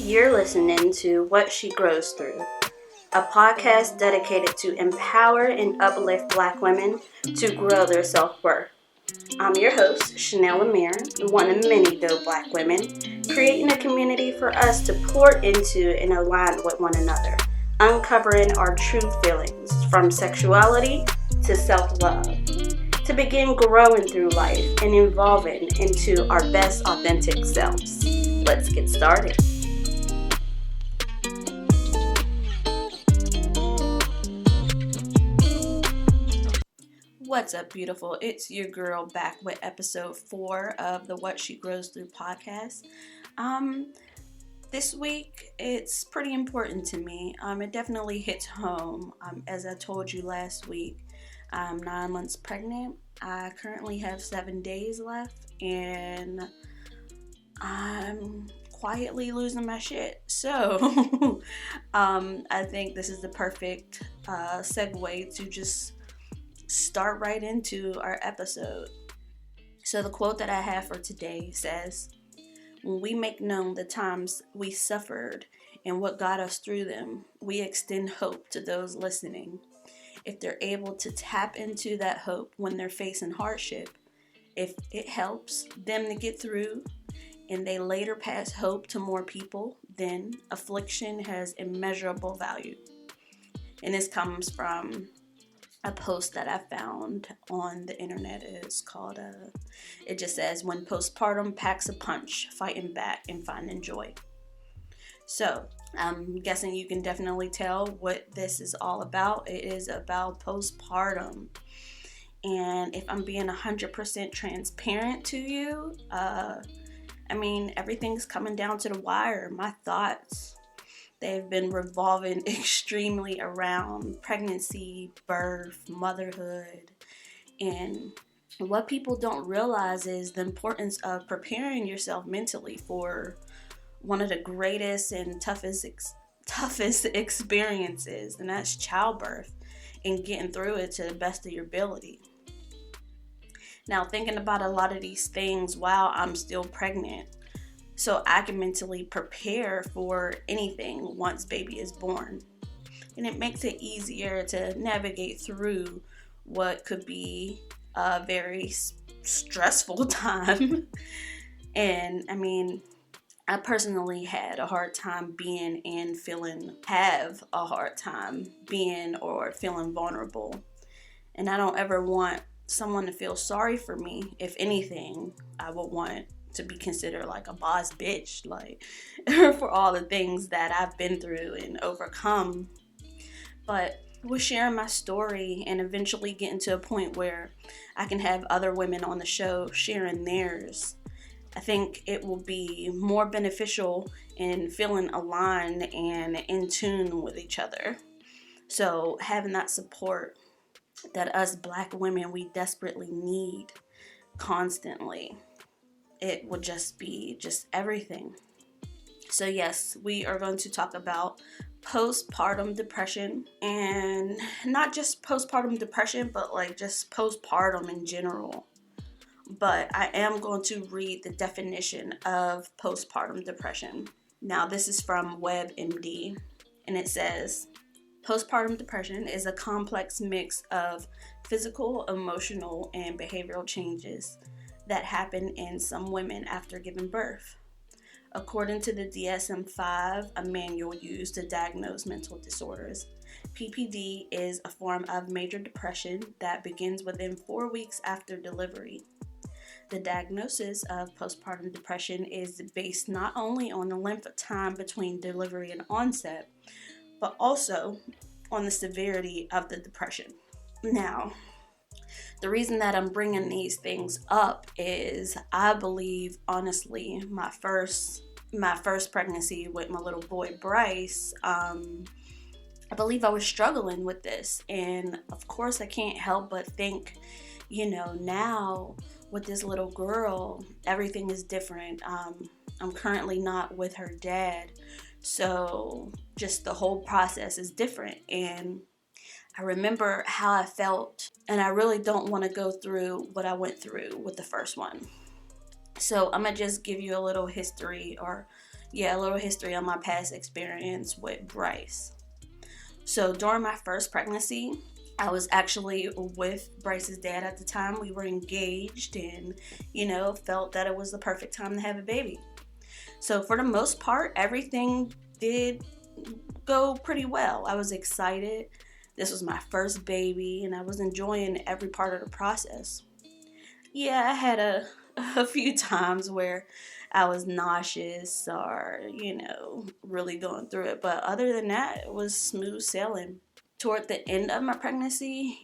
You're listening to What She Grows Through, a podcast dedicated to empower and uplift Black women to grow their self-worth. I'm your host, Chanel Amir, one of many dope Black women, creating a community for us to pour into and align with one another, uncovering our true feelings from sexuality to self-love, to begin growing through life and evolving into our best authentic selves. Let's get started. What's up, beautiful? It's your girl back with episode 4 of the What She Grows Through podcast. This week, it's pretty important to me. It definitely hits home. As I told you last week, I'm 9 months pregnant. I currently have 7 days left, and I'm quietly losing my shit. So, I think this is the perfect segue to just start right into our episode. So the quote that I have for today says, "When we make known the times we suffered and what got us through them, we extend hope to those listening. If they're able to tap into that hope when they're facing hardship, if it helps them to get through and they later pass hope to more people, then affliction has immeasurable value." And this comes from a post that I found on the internet. Is called, it just says, "When postpartum packs a punch, fighting back and finding joy." So I'm guessing you can definitely tell what this is all about. It is about postpartum. And if I'm being 100% transparent to you, everything's coming down to the wire. My thoughts, they've been revolving extremely around pregnancy, birth, motherhood. And what people don't realize is the importance of preparing yourself mentally for one of the greatest and toughest experiences, and that's childbirth, and getting through it to the best of your ability. Now, thinking about a lot of these things while I'm still pregnant, so I can mentally prepare for anything once baby is born. And it makes it easier to navigate through what could be a very stressful time. And I personally have a hard time being or feeling vulnerable. And I don't ever want someone to feel sorry for me. If anything, I would want to be considered like a boss bitch, like for all the things that I've been through and overcome. But with sharing my story and eventually getting to a point where I can have other women on the show sharing theirs, I think it will be more beneficial in feeling aligned and in tune with each other. So having that support that us Black women, we desperately need constantly, it would just be everything. So yes, we are going to talk about postpartum depression, and not just postpartum depression, but like just postpartum in general. But I am going to read the definition of postpartum depression. Now, this is from WebMD, and it says, "Postpartum depression is a complex mix of physical, emotional, and behavioral changes that happen in some women after giving birth. According to the DSM-5, a manual used to diagnose mental disorders, PPD is a form of major depression that begins within 4 weeks after delivery. The diagnosis of postpartum depression is based not only on the length of time between delivery and onset, but also on the severity of the depression." Now, the reason that I'm bringing these things up is I believe, honestly, my first pregnancy with my little boy Bryce, I believe I was struggling with this. And of course, I can't help but think, now with this little girl, everything is different. I'm currently not with her dad, so just the whole process is different. And I remember how I felt, and I really don't want to go through what I went through with the first one. So I'm going to just give you a little history, or yeah, a little history on my past experience with Bryce. So during my first pregnancy, I was actually with Bryce's dad at the time. We were engaged and, felt that it was the perfect time to have a baby. So for the most part, everything did go pretty well. I was excited. This was my first baby and I was enjoying every part of the process. Yeah, I had a few times where I was nauseous or, really going through it. But other than that, it was smooth sailing. Toward the end of my pregnancy,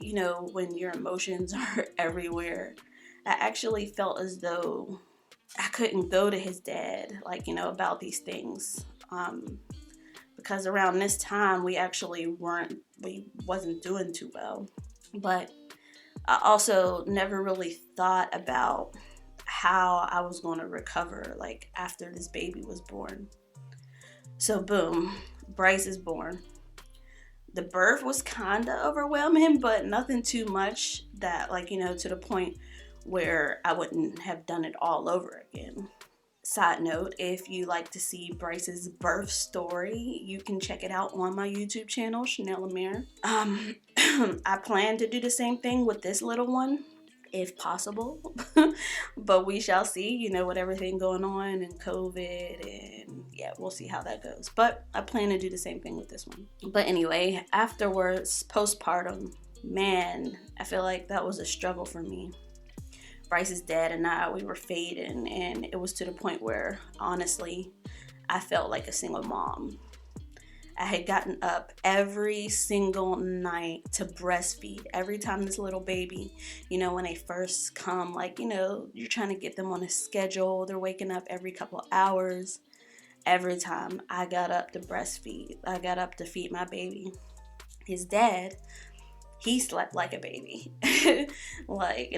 when your emotions are everywhere, I actually felt as though I couldn't go to his dad, about these things. Because around this time, we wasn't doing too well. But I also never really thought about how I was going to recover, after this baby was born. So boom, Bryce is born. The birth was kind of overwhelming, but nothing too much that, to the point where I wouldn't have done it all over again. Side note, if you like to see Bryce's birth story, you can check it out on my YouTube channel, Chanel Amir. I plan to do the same thing with this little one, if possible. But we shall see, with everything going on and COVID, and yeah, we'll see how that goes. But I plan to do the same thing with this one. But anyway, afterwards, postpartum, man, I feel like that was a struggle for me. Bryce's dad and I, we were fading, and it was to the point where, honestly, I felt like a single mom. I had gotten up every single night to breastfeed. Every time this little baby, when they first come, you're trying to get them on a schedule. They're waking up every couple of hours. Every time I got up to breastfeed, I got up to feed my baby. His dad, he slept like a baby. And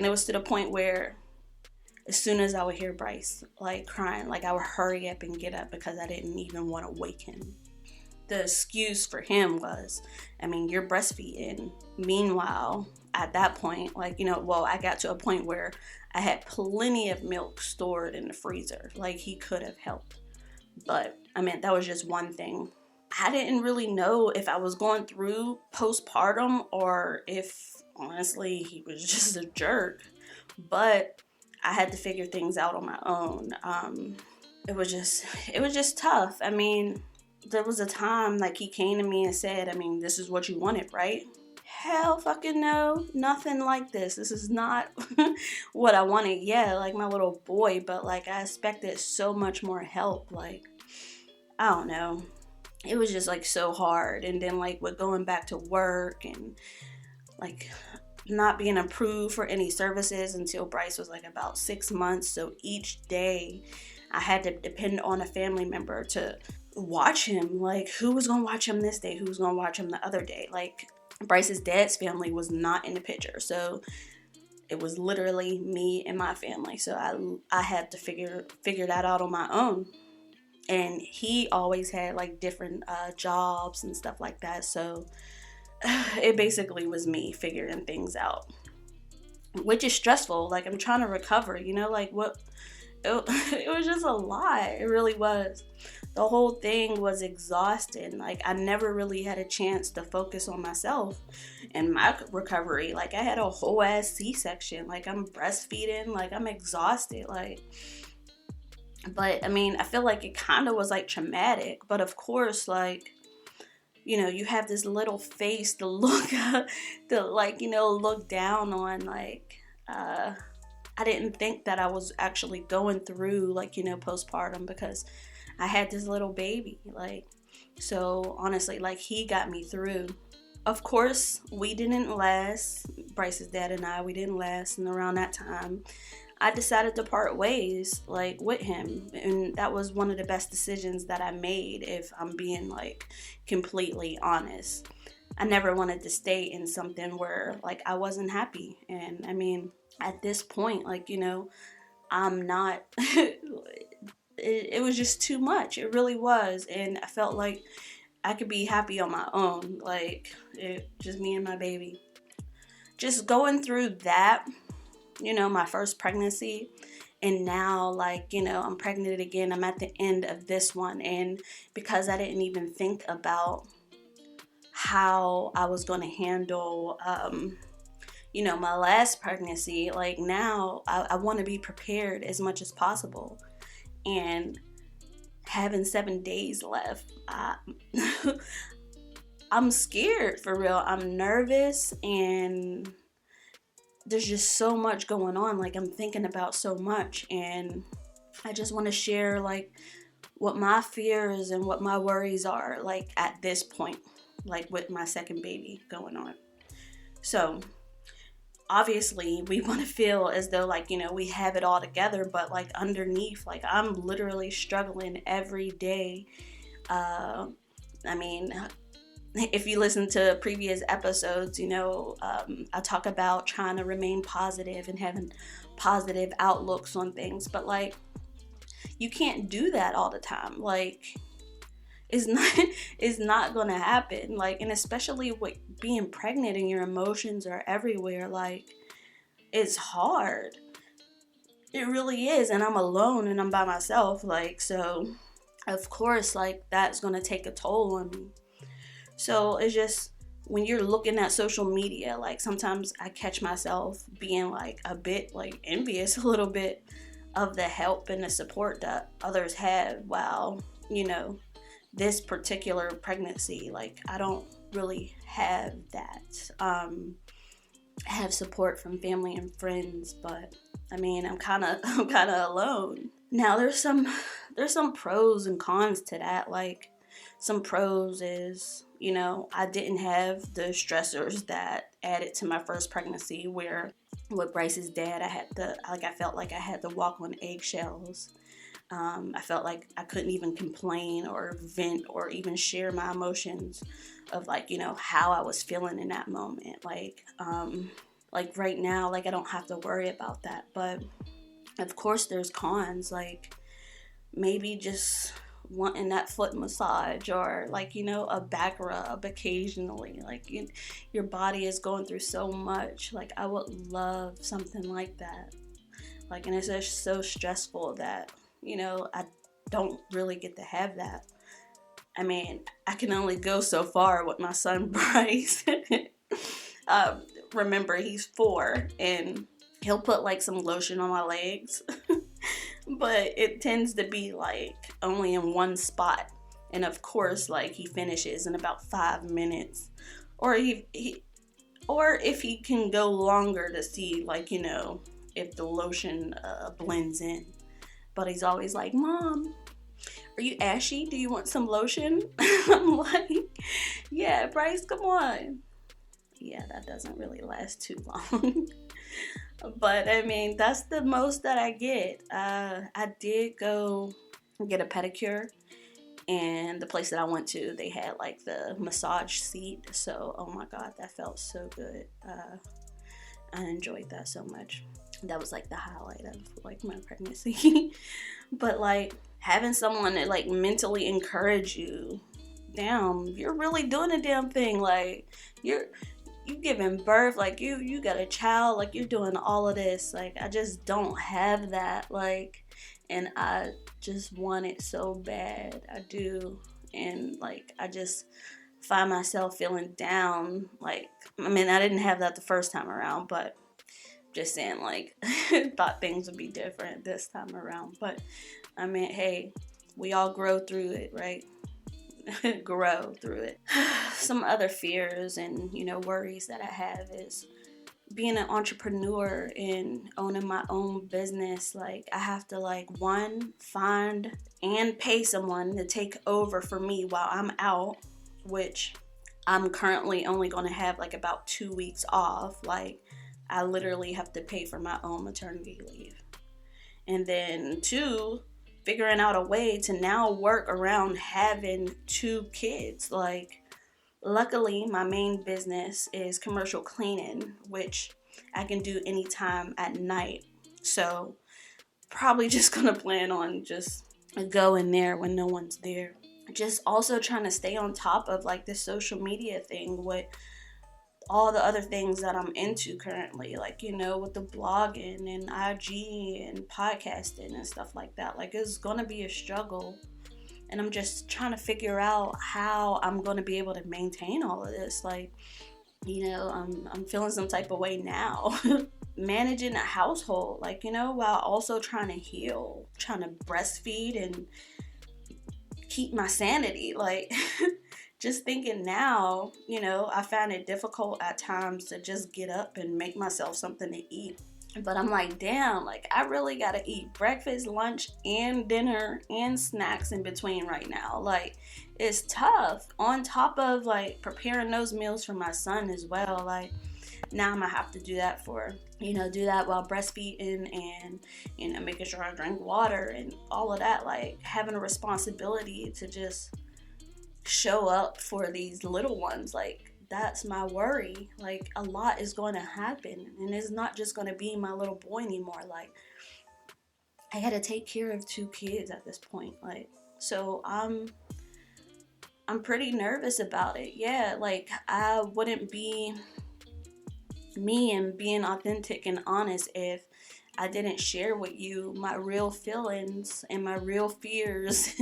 it was to the point where as soon as I would hear Bryce, crying, I would hurry up and get up because I didn't even want to wake him. The excuse for him was, you're breastfeeding. Meanwhile, at that point, I got to a point where I had plenty of milk stored in the freezer. He could have helped. But, that was just one thing. I didn't really know if I was going through postpartum or if, honestly, he was just a jerk. But I had to figure things out on my own. It was just tough. There was a time, he came to me and said, this is what you wanted, right? Hell fucking no. Nothing like this. This is not what I wanted. Yeah, my little boy, but, I expected so much more help. I don't know. It was just, so hard. And then, with going back to work and, not being approved for any services until Bryce was, about 6 months. So each day I had to depend on a family member to watch him. Who was going to watch him this day? Who was going to watch him the other day? Bryce's dad's family was not in the picture. So it was literally me and my family. So I had to figure that out on my own. And he always had different jobs and stuff like that. So it basically was me figuring things out, which is stressful. I'm trying to recover, what? It was just a lot. It really was. The whole thing was exhausting. I never really had a chance to focus on myself and my recovery. I had a whole ass C-section. I'm breastfeeding. I'm exhausted. But, I feel like it kind of was, traumatic. But, of course, you have this little face to look look down on. I didn't think that I was actually going through, postpartum because I had this little baby. So, honestly, he got me through. Of course, we didn't last. Bryce's dad and I, we didn't last. And around that time, I decided to part ways, with him. And that was one of the best decisions that I made, if I'm being, completely honest. I never wanted to stay in something where, I wasn't happy. And, at this point, I'm not, it was just too much. It really was. And I felt like I could be happy on my own. Just me and my baby. Just going through that, my first pregnancy, And now, like, I'm pregnant again. I'm at the end of this one. And because I didn't even think about how I was going to handle, my last pregnancy, like now I want to be prepared as much as possible. And having 7 days left, I'm scared for real. I'm nervous, and there's just so much going on. Like, I'm thinking about so much, and I just want to share like what my fears and what my worries are, like at this point, like with my second baby going on. So obviously we want to feel as though like, we have it all together, but like underneath, like I'm literally struggling every day. If you listen to previous episodes, I talk about trying to remain positive and having positive outlooks on things, but like you can't do that all the time. Like it's not gonna happen. Like, and especially with being pregnant and your emotions are everywhere, like it's hard. It really is. And I'm alone and I'm by myself, like, so of course like that's gonna take a toll on me. So it's just, when you're looking at social media, like sometimes I catch myself being like a bit like envious a little bit of the help and the support that others have, while, this particular pregnancy, like I don't really have that. I have support from family and friends, but I'm kind of alone. Now there's some pros and cons to that. Like, some pros is, I didn't have the stressors that added to my first pregnancy, where with Bryce's dad, I felt like I had to walk on eggshells. I felt like I couldn't even complain or vent or even share my emotions of like, how I was feeling in that moment. Like right now, like I don't have to worry about that. But of course there's cons, like maybe just wanting that foot massage, or like, a back rub occasionally. Like your body is going through so much. Like I would love something like that. Like, and it's just so stressful that, I don't really get to have that. I can only go so far with my son Bryce. Remember, he's 4, and he'll put like some lotion on my legs. But it tends to be like only in one spot. And of course, like he finishes in about 5 minutes. Or if he can go longer to see, like, if the lotion blends in. But he's always like, Mom, are you ashy? Do you want some lotion? I'm like, yeah, Bryce, come on. Yeah, that doesn't really last too long. But that's the most that I get. I did go get a pedicure, and the place that I went to, they had like the massage seat. So, oh my God, that felt so good. I enjoyed that so much. That was like the highlight of like my pregnancy. But like having someone that like mentally encourage you, damn, you're really doing a damn thing. Like you giving birth, like you got a child, like you're doing all of this. Like I just don't have that, like, and I just want it so bad. I do. And like I just find myself feeling down. Like I didn't have that the first time around, but just saying, like, thought things would be different this time around. But hey, we all grow through it, right? Grow through it. Some other fears and worries that I have is being an entrepreneur and owning my own business. Like I have to like, one, find and pay someone to take over for me while I'm out, which I'm currently only going to have like about 2 weeks off. Like I literally have to pay for my own maternity leave. And then 2, figuring out a way to now work around having 2 kids. Like, luckily, my main business is commercial cleaning, which I can do anytime at night. So, probably just gonna plan on just going there when no one's there. Just also trying to stay on top of like this social media thing with all the other things that I'm into currently, like, with the blogging and IG and podcasting and stuff like that. Like, it's gonna be a struggle, and I'm just trying to figure out how I'm gonna be able to maintain all of this. Like, I'm feeling some type of way now. Managing a household, like, while also trying to heal, trying to breastfeed and keep my sanity. Like, just thinking now, I find it difficult at times to just get up and make myself something to eat. But I'm like, damn, like, I really gotta eat breakfast, lunch, and dinner, and snacks in between right now. Like, it's tough. On top of, like, preparing those meals for my son as well. Like, now I'm gonna have to do that do that while breastfeeding and, making sure I drink water and all of that. Like, having a responsibility to just show up for these little ones. Like, that's my worry. Like, a lot is going to happen, and it's not just going to be my little boy anymore. Like, I got to take care of 2 kids at this point. Like, so I'm pretty nervous about it. Yeah, like, I wouldn't be me and being authentic and honest if I didn't share with you my real feelings and my real fears.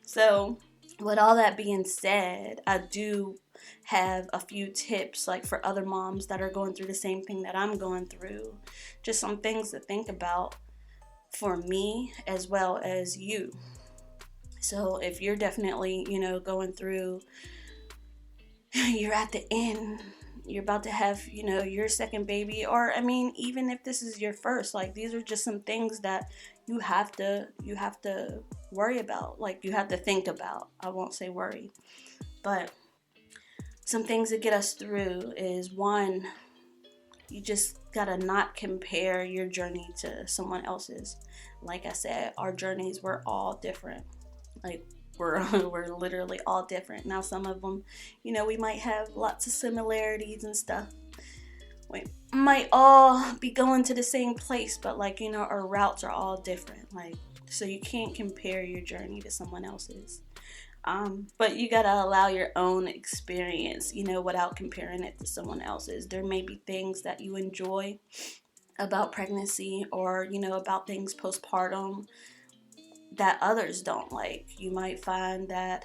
So, with all that being said, I do have a few tips, like, for other moms that are going through the same thing that I'm going through. Just some things to think about for me as well as you. So if you're definitely, going through, you're at the end, you're about to have, your second baby, or, even if this is your first, like, these are just some things that you have to worry about. Like, you have to think about. I won't say worry, but some things that get us through is, one, you just gotta not compare your journey to someone else's. Like I said, our journeys were all different. Like, we're literally all different. Now, some of them, we might have lots of similarities and stuff. We might all be going to the same place, but, like, our routes are all different. Like, so you can't compare your journey to someone else's. But you gotta allow your own experience, without comparing it to someone else's. There may be things that you enjoy about pregnancy, or, about things postpartum that others don't. Like, you might find that,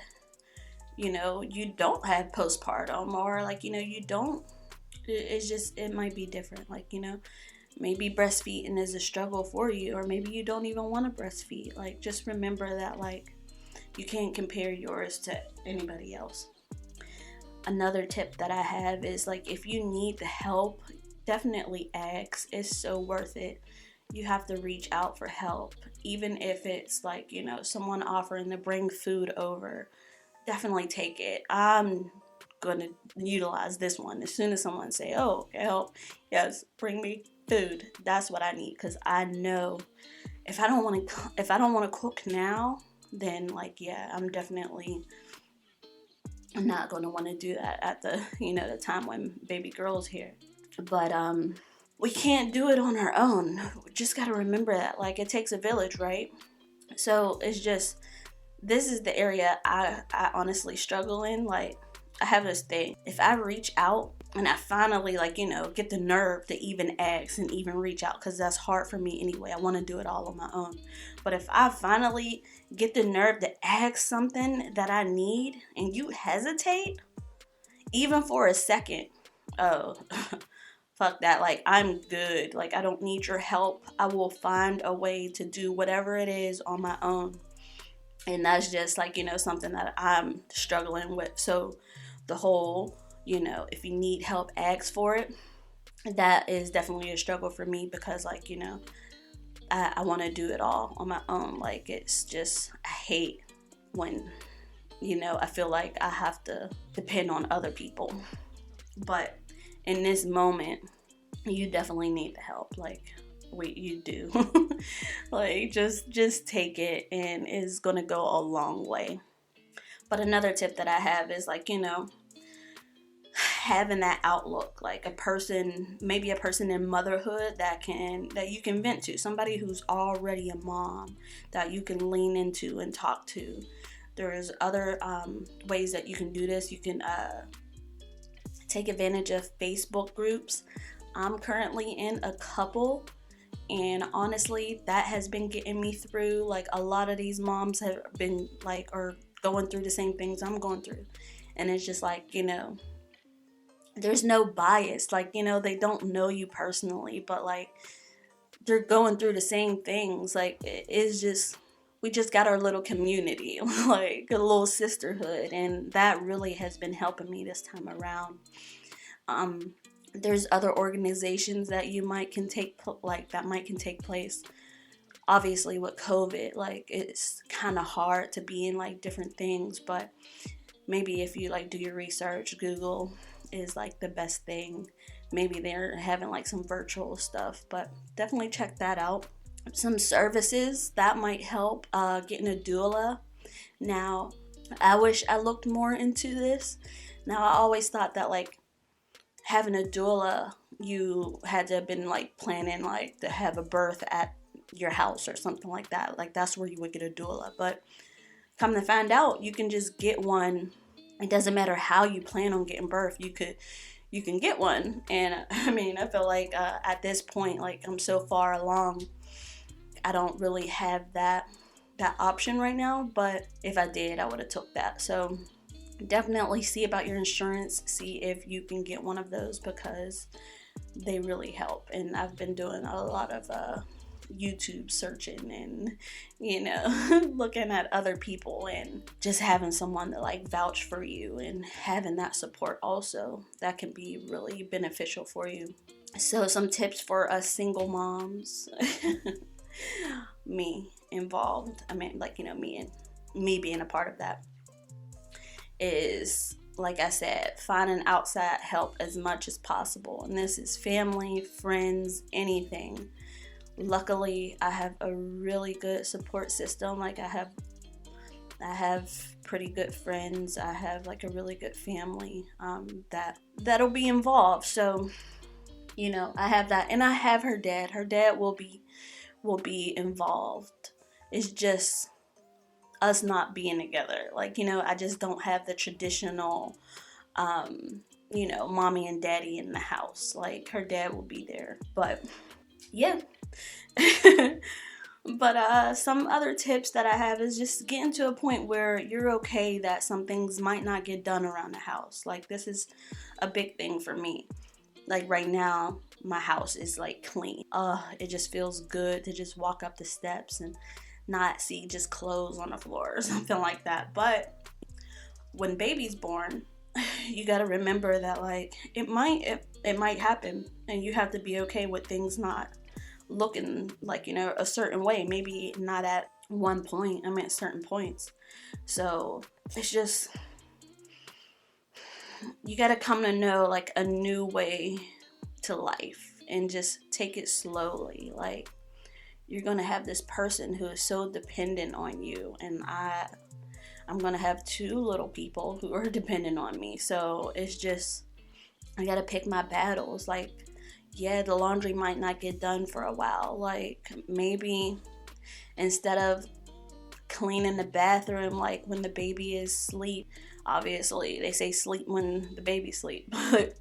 you don't have postpartum, or, like, you don't. It's just, it might be different. Like, maybe breastfeeding is a struggle for you, or maybe you don't even want to breastfeed. Like, just remember that, like, you can't compare yours to anybody else. Another tip that I have is, like, if you need the help, definitely ask. It's so worth it. You have to reach out for help, even if it's, like, someone offering to bring food over. Definitely take it. I'm gonna utilize this one. As soon as someone say, "Oh, help, yes, bring me food," that's what I need, because I know if I don't want to cook now, then, like, yeah, I'm not going to want to do that at the the time when baby girl's here. But we can't do it on our own. We just got to remember that, like, it takes a village, right? So it's just, this is the area I honestly struggle in. Like, I have this thing. If I reach out and I finally, like, get the nerve to even ask and even reach out, because that's hard for me anyway. I want to do it all on my own. But if I finally get the nerve to ask something that I need, and you hesitate, even for a second, oh, fuck that. Like, I'm good. Like, I don't need your help. I will find a way to do whatever it is on my own. And that's just, like, something that I'm struggling with. So the whole, if you need help, ask for it. That is definitely a struggle for me, because, like, I want to do it all on my own. Like, it's just, I hate when, I feel like I have to depend on other people. But in this moment, you definitely need the help. Like, you do. Like, just take it, and it's gonna go a long way. But another tip that I have is, like, having that outlook, like maybe a person in motherhood that you can vent to, somebody who's already a mom that you can lean into and talk to. There's other ways that you can do this. You can take advantage of Facebook groups. I'm currently in a couple, and honestly, that has been getting me through. Like, a lot of these moms have been like, or going through the same things I'm going through. And it's just like, there's no bias. Like, they don't know you personally, but like, they're going through the same things. Like, it's just, we just got our little community, like a little sisterhood. And that really has been helping me this time around. There's other organizations that that might can take place. Obviously with COVID, like, it's kind of hard to be in like different things, but maybe if you like do your research, Google is like the best thing. Maybe they're having like some virtual stuff, but definitely check that out. Some services that might help, getting a doula. Now, I wish I looked more into this. Now, I always thought that like having a doula, you had to have been like planning like to have a birth at your house or something like that. Like, that's where you would get a doula. But come to find out, you can just get one. It doesn't matter how you plan on getting birth. You can get one. And I mean, I feel like at this point, like, I'm so far along, I don't really have that option right now. But if I did, I would have took that. So definitely see about your insurance. See if you can get one of those, because they really help. And I've been doing a lot of YouTube searching and looking at other people, and just having someone to like vouch for you and having that support also, that can be really beneficial for you. So some tips for us single moms, me involved, I mean, like, me being a part of that, is, like I said, finding outside help as much as possible. And this is family, friends, anything. Luckily, I have a really good support system. Like, I have pretty good friends. I have like a really good family that'll be involved. So, I have that, and I have her dad. Her dad will be involved. It's just us not being together. Like, I just don't have the traditional, mommy and daddy in the house. Like, her dad will be there. But yeah. But some other tips that I have is just getting to a point where you're okay that some things might not get done around the house. Like, this is a big thing for me. Like, right now, my house is like clean. It just feels good to just walk up the steps and not see just clothes on the floor or something like that. But when baby's born, you got to remember that like it might happen, and you have to be okay with things not looking like a certain way. Maybe not at one point, at certain points. So it's just, you got to come to know like a new way to life, and just take it slowly. Like, you're gonna have this person who is so dependent on you, and I'm gonna have 2 little people who are dependent on me. So it's just, I gotta pick my battles. Like, yeah, the laundry might not get done for a while. Like, maybe instead of cleaning the bathroom like when the baby is asleep, obviously they say sleep when the baby's asleep, but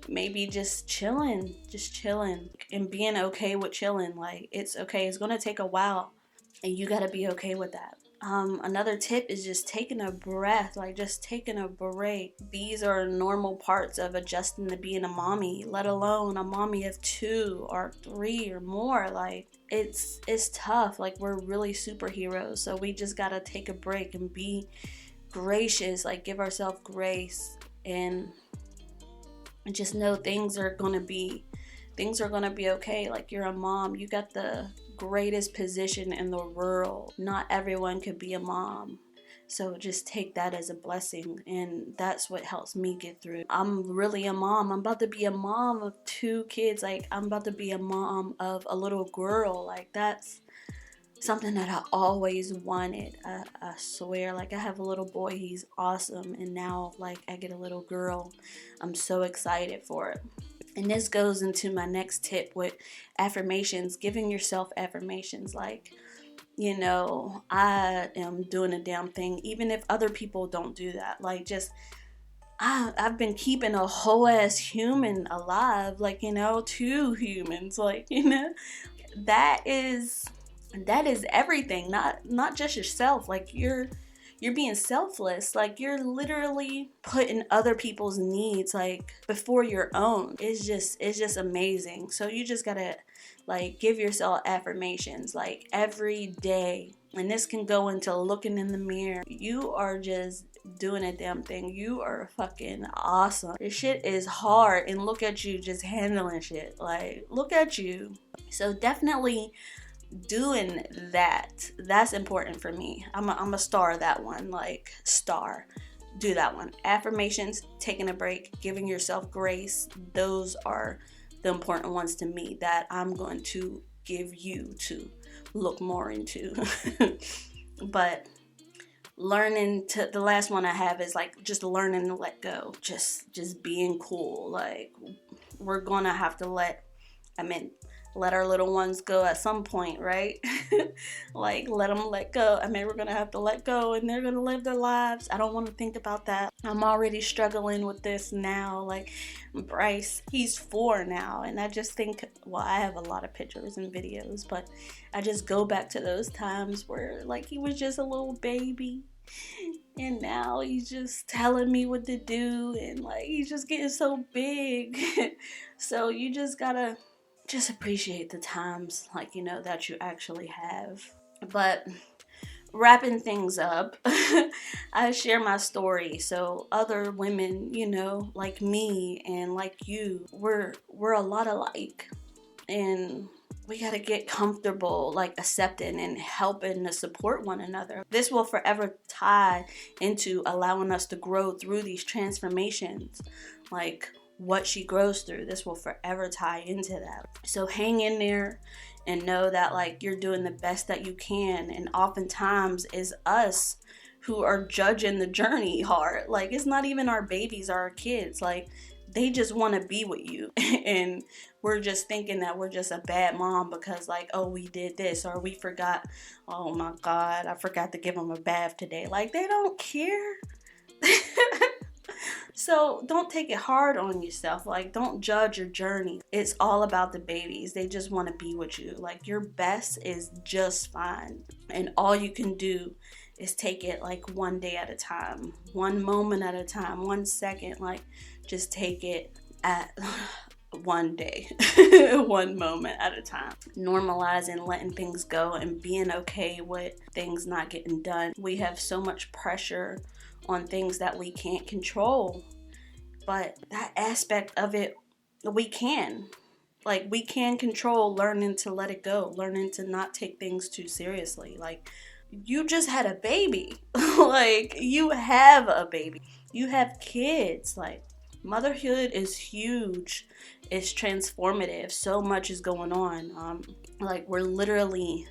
maybe just chilling and being okay with chilling. Like, it's okay. It's gonna take a while, and you gotta be okay with that. Another tip is just taking a breath, like just taking a break. These are normal parts of adjusting to being a mommy, let alone a mommy of 2 or 3 or more. Like, it's tough. Like, we're really superheroes, so we just gotta take a break and be gracious, like give ourselves grace, and just know things are gonna be okay. Like, you're a mom, you got the greatest position in the world. Not everyone could be a mom, so just take that as a blessing, and that's what helps me get through. I'm really a mom. I'm about to be a mom of 2 kids. Like, I'm about to be a mom of a little girl. Like, that's something that I always wanted. I swear, like, I have a little boy, he's awesome, and now like I get a little girl. I'm so excited for it. And this goes into my next tip with affirmations, giving yourself affirmations. Like, I am doing a damn thing, even if other people don't do that. Like, just I've been keeping a whole ass human alive, like, you know, 2 humans, like, you know, that is everything. Not just yourself. Like, you're being selfless. Like, you're literally putting other people's needs like before your own. It's just amazing. So you just gotta like give yourself affirmations like every day. And this can go into looking in the mirror. You are just doing a damn thing. You are fucking awesome. This shit is hard, and look at you just handling shit. Like, look at you. So definitely doing that's important for me. I'm a star that one. Like, star, do that one. Affirmations, taking a break, giving yourself grace, those are the important ones to me that I'm going to give you to look more into. But learning to, the last one I have is like just learning to let go, just being cool. Like, we're gonna have to let our little ones go at some point, right? Like, let them let go. We're gonna have to let go, and they're gonna live their lives. I don't want to think about that. I'm already struggling with this now. Like, Bryce, he's 4 now, and I just think, well, I have a lot of pictures and videos, but I just go back to those times where, like, he was just a little baby, and now he's just telling me what to do, and like, he's just getting so big. So you just gotta just appreciate the times, like, you know, that you actually have. But wrapping things up, I share my story so other women, you know, like me and like you, we're a lot alike, and we gotta get comfortable, like, accepting and helping to support one another. This will forever tie into allowing us to grow through these transformations. Like, what she grows through, this will forever tie into that. So hang in there and know that, like, you're doing the best that you can. And oftentimes is us who are judging the journey hard. Like, it's not even our babies or our kids. Like, they just want to be with you. And we're just thinking that we're just a bad mom because, like, oh, we did this, or we forgot, oh my God, I forgot to give them a bath today. Like, they don't care. So don't take it hard on yourself. Like, don't judge your journey. It's all about the babies. They just want to be with you. Like, your best is just fine. And all you can do is take it like one day at a time, one moment at a time, 1 second. Like, just take it at one day, one moment at a time. Normalizing letting things go and being okay with things not getting done. We have so much pressure on things that we can't control, but that aspect of it, we can. Like, we can control learning to let it go, learning to not take things too seriously. Like, you just had a baby. Like, you have a baby. You have kids. Like, motherhood is huge. It's transformative. So much is going on. Like, we're literally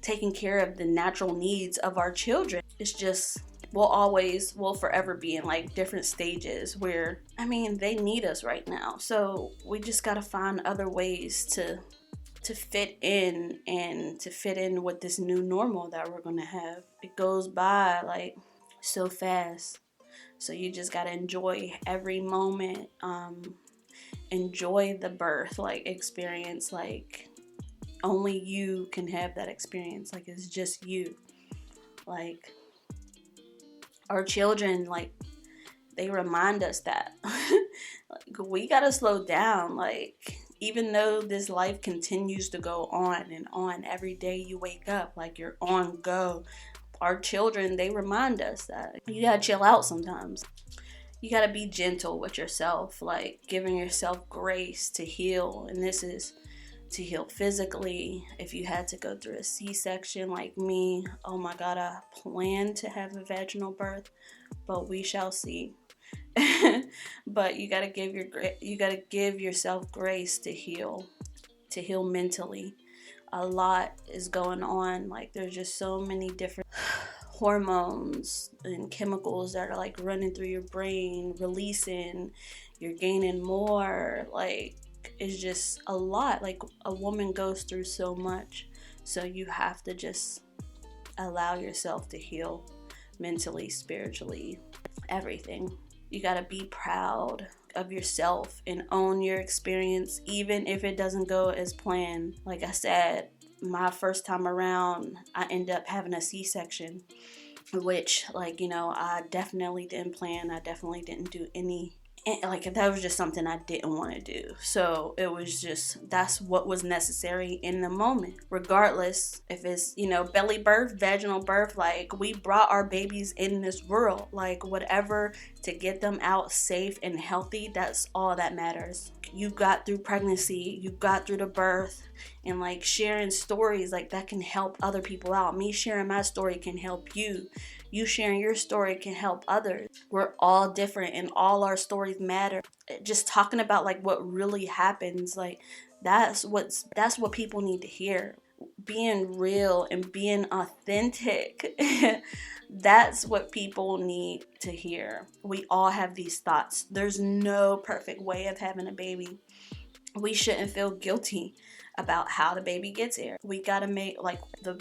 taking care of the natural needs of our children. It's just, we'll forever be in like different stages where, they need us right now. So we just gotta find other ways to fit in, and to fit in with this new normal that we're gonna have. It goes by like so fast. So you just gotta enjoy every moment. Enjoy the birth like experience. Like, only you can have that experience. Like, it's just you. Like, our children, like, they remind us that like, we gotta slow down. Like, even though this life continues to go on and on, every day you wake up, like, you're on go. Our children, they remind us that you gotta chill out sometimes. You gotta be gentle with yourself, like, giving yourself grace to heal. And this is to heal physically. If you had to go through a C-section like me, oh my God, I plan to have a vaginal birth, but we shall see. But you gotta give yourself grace to heal mentally. A lot is going on. Like, there's just so many different hormones and chemicals that are like running through your brain, releasing. You're gaining more. Like, it's just a lot. Like, a woman goes through so much. So you have to just allow yourself to heal mentally, spiritually, everything. You gotta be proud of yourself and own your experience, even if it doesn't go as planned. Like I said, my first time around, I ended up having a C-section, which, like, I definitely didn't plan. I definitely didn't do any, like, that was just something I didn't want to do. So it was just, that's what was necessary in the moment. Regardless if it's, belly birth, vaginal birth, like, we brought our babies in this world. Like, whatever, to get them out safe and healthy, that's all that matters. You got through pregnancy, you got through the birth, and, like, sharing stories, like, that can help other people out. Me sharing my story can help you. You sharing your story can help others. We're all different and all our stories matter. Just talking about, like, what really happens, like, that's what people need to hear. Being real and being authentic. That's what people need to hear. We all have these thoughts. There's no perfect way of having a baby. We shouldn't feel guilty about how the baby gets here. We gotta make,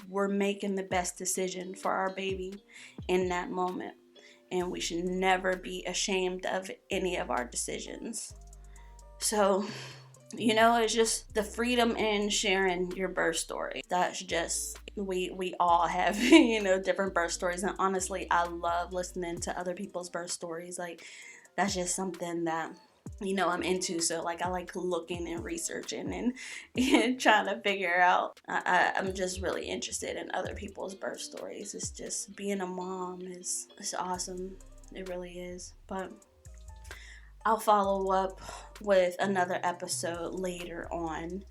we're making the best decision for our baby in that moment. And we should never be ashamed of any of our decisions. So, it's just the freedom in sharing your birth story. That's just, we all have, different birth stories. And honestly, I love listening to other people's birth stories. Like, that's just something that, I'm into. So, like, I like looking and researching and trying to figure out. I'm just really interested in other people's birth stories. It's just, being a mom it's awesome. It really is. But I'll follow up with another episode later on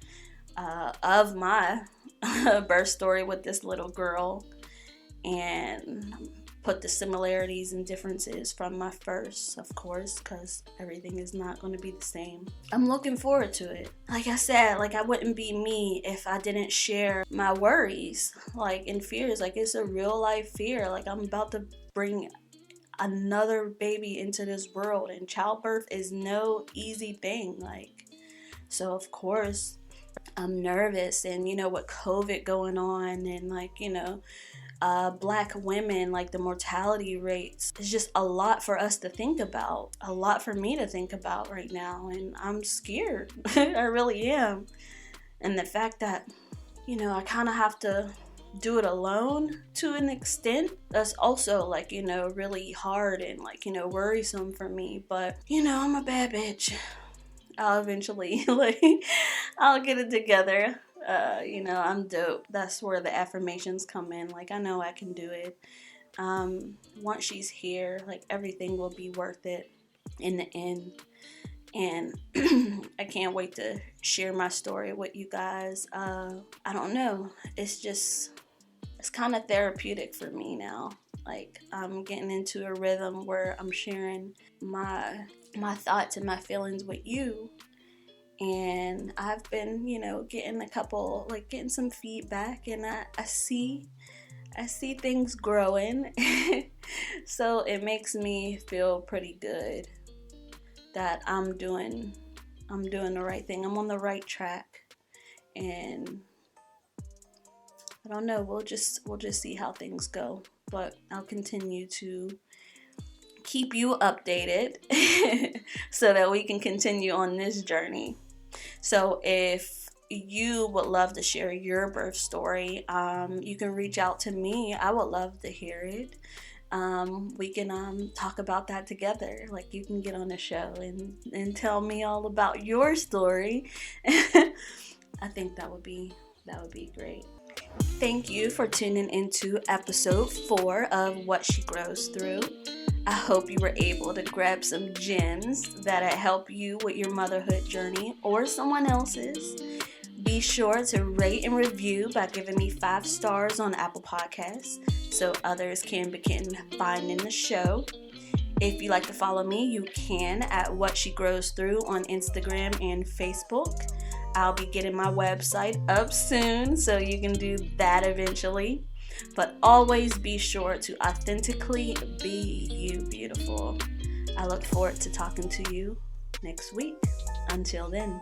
of my birth story with this little girl, and put the similarities and differences from my first, of course, because everything is not going to be the same. I'm looking forward to it. Like I said, like, I wouldn't be me if I didn't share my worries, like, and fears. Like, it's a real life fear. Like, I'm about to bring another baby into this world, and childbirth is no easy thing. Like, so of course I'm nervous, and with COVID going on, and, like, Black women, like, the mortality rates, it's just a lot for us to think about, a lot for me to think about right now, and I'm scared. I really am. And the fact that, I kind of have to do it alone to an extent, that's also, like, really hard and, like, worrisome for me. But, I'm a bad bitch. I'll eventually, I'll get it together. I'm dope. That's where the affirmations come in. Like, I know I can do it. Once she's here, like, everything will be worth it in the end. And I can't wait to share my story with you guys. I don't know. It's kind of therapeutic for me now. Like, I'm getting into a rhythm where I'm sharing my thoughts and my feelings with you. And I've been, getting some feedback, and I see things growing. So it makes me feel pretty good that I'm doing the right thing. I'm on the right track, and I don't know. We'll just see how things go. But I'll continue to keep you updated so that we can continue on this journey. So if you would love to share your birth story, you can reach out to me. I would love to hear it. We can talk about that together. Like, you can get on the show and tell me all about your story. I think that would be great. Thank you for tuning into episode 4 of What She Grows Through. I hope you were able to grab some gems that'll help you with your motherhood journey or someone else's. Be sure to rate and review by giving me 5 stars on Apple Podcasts so others can begin finding the show. If you'd like to follow me, you can at What She Grows Through on Instagram and Facebook. I'll be getting my website up soon, so you can do that eventually. But always be sure to authentically be you, beautiful. I look forward to talking to you next week. Until then.